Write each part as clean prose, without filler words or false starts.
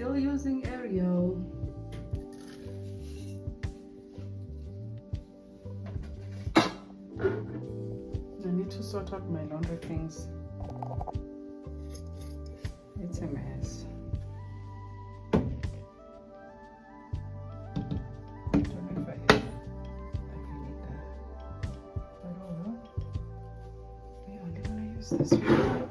still using Ariel. I need to sort out my laundry things. It's a mess. I don't know if I need that. But oh well. We only want to use this one.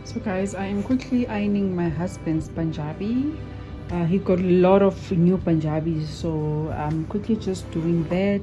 So guys, I am quickly ironing my husband's Punjabi. He got a lot of new Punjabis, so I'm quickly just doing that.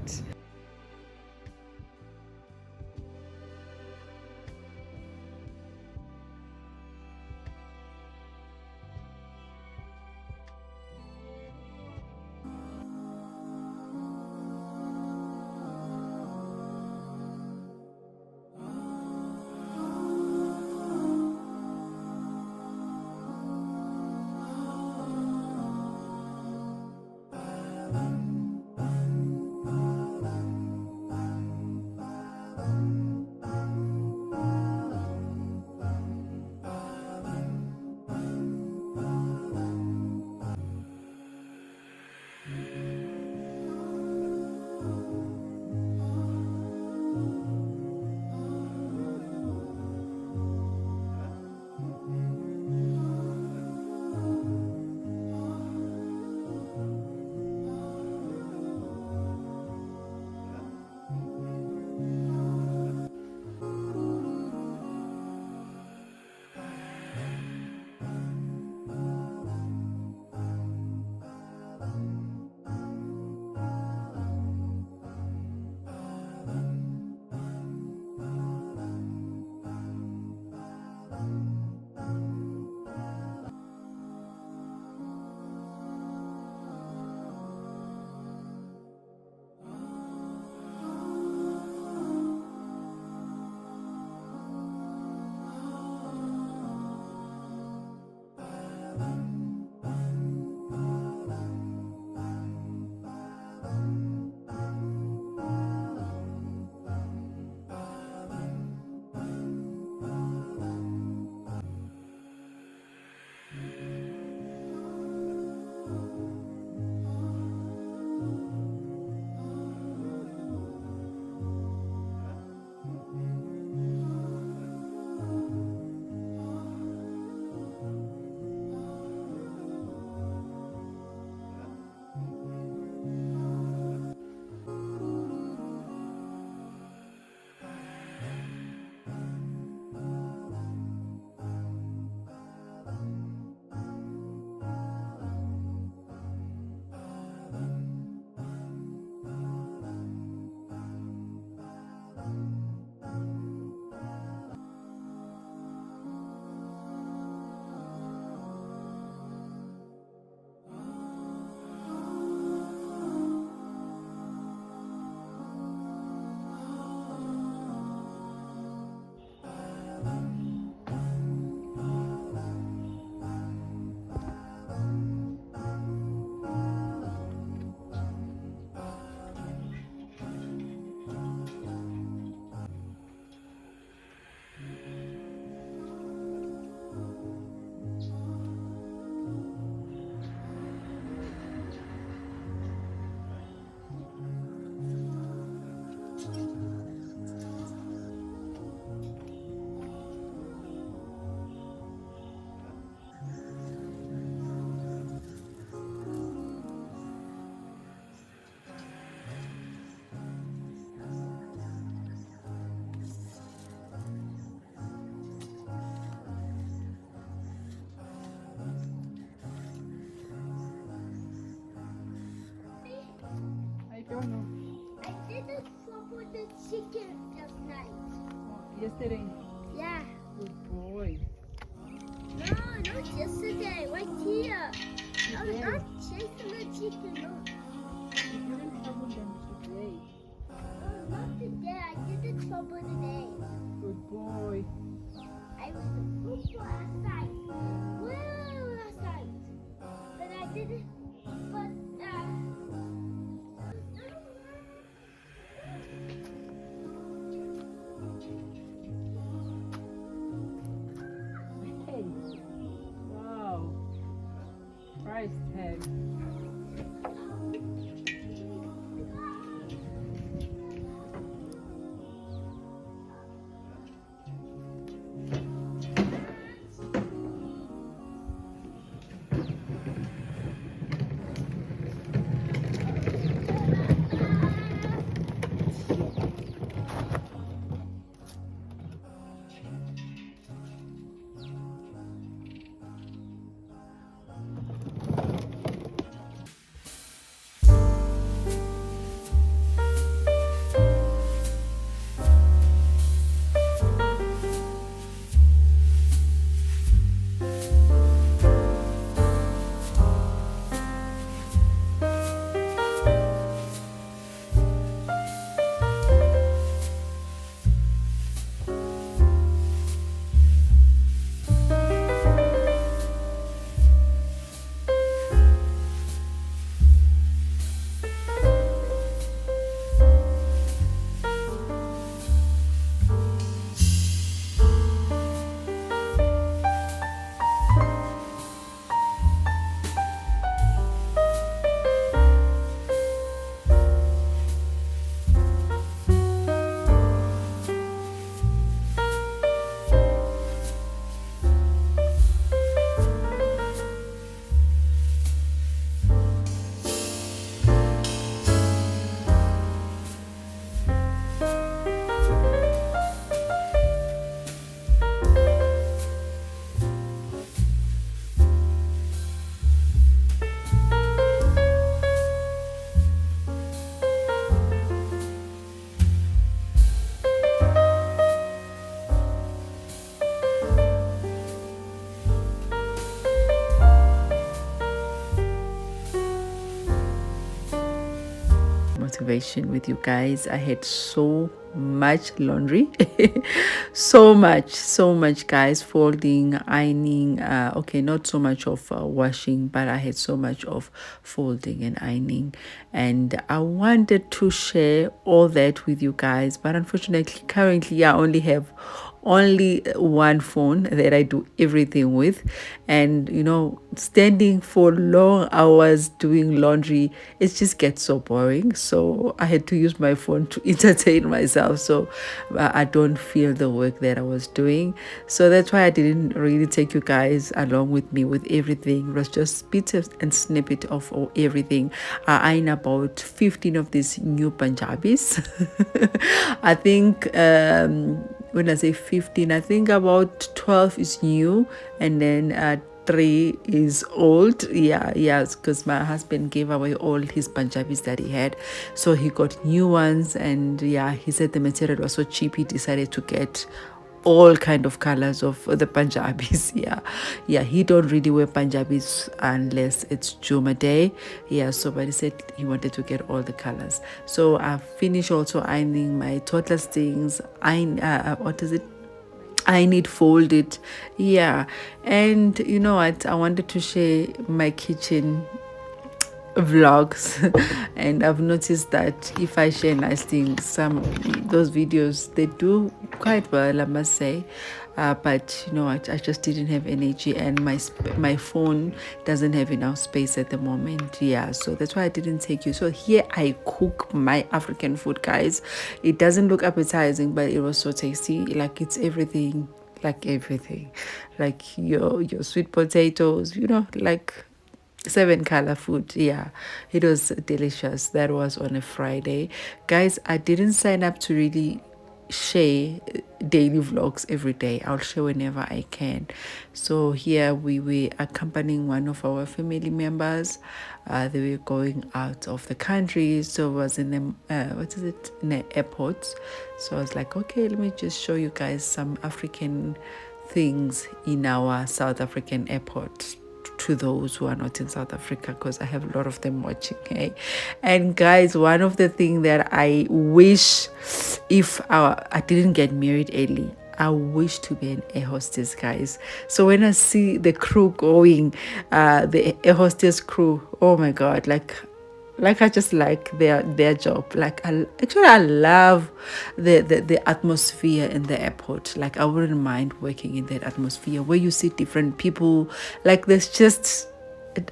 don't know. I did a swap with the chicken just night. Yesterday? Yeah. Good boy. No, not yesterday. Right here. I was not chasing the chicken. No. You didn't trouble them today. No, not today. I did the trouble today. didn't. But Hey. Wow. Christ head. Motivation with you guys. I had so much laundry. So much guys, folding, ironing, okay, not so much of washing, but I had so much of folding and ironing, and I wanted to share all that with you guys, but unfortunately currently I only have one phone that I do everything with, and standing for long hours doing laundry, it just gets so boring. So I had to use my phone to entertain myself, so I don't feel the work that I was doing. So that's why I didn't really take you guys along with me with everything. It was just bits and snippet of everything. I iron about 15 of these new Punjabis. I think when I say 15, I think about 12 is new, and then 3 is old. Yes, because my husband gave away all his Punjabis that he had, so he got new ones. And yeah, he said the material was so cheap, he decided to get all kind of colors of the Punjabis. Yeah, he don't really wear Punjabis unless it's Juma Day. Yeah, so but he said he wanted to get all the colors. So I finished also ironing my toddler's things. What is it? I need folded. Yeah, and you know what, I wanted to share my kitchen vlogs. And I've noticed that if I share nice things, those videos, they do quite well, I must say. But you know what, I just didn't have energy, and my phone doesn't have enough space at the moment. Yeah, so that's why I didn't take you. So here I cook my African food, guys. It doesn't look appetizing, but it was so tasty. Like, it's everything, like your sweet potatoes, like 7 color food. Yeah, it was delicious. That was on a Friday, guys. I didn't sign up to really share daily vlogs every day. I'll share whenever I can. So here we were accompanying one of our family members. They were going out of the country, so it was in the airport. So I was like, okay, let me just show you guys some African things in our South African airport, to those who are not in South Africa, because I have a lot of them watching. Hey, and guys, one of the things that I wish, if I didn't get married early, I wish to be an air hostess, guys. So when I see the crew going, the air hostess crew, oh my god, like I just like their job. Like I love the atmosphere in the airport. Like I wouldn't mind working in that atmosphere where you see different people. Like there's just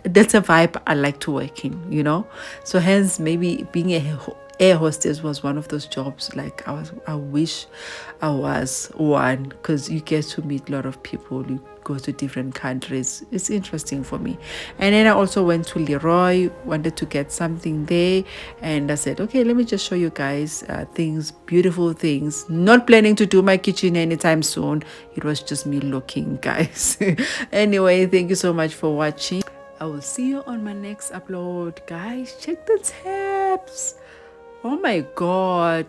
that's a vibe I like to work in. So hence maybe being a air hostess was one of those jobs like I wish I was one, because you get to meet a lot of people, you go to different countries. It's interesting for me. And then I also went to Leroy, wanted to get something there, and I said, okay, let me just show you guys things, beautiful things. Not planning to do my kitchen anytime soon. It was just me looking, guys. Anyway, thank you so much for watching. I will see you on my next upload, guys. Check the tabs. Oh my god.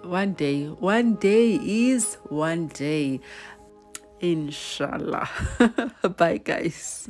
One day is one day. Inshallah. Bye, guys.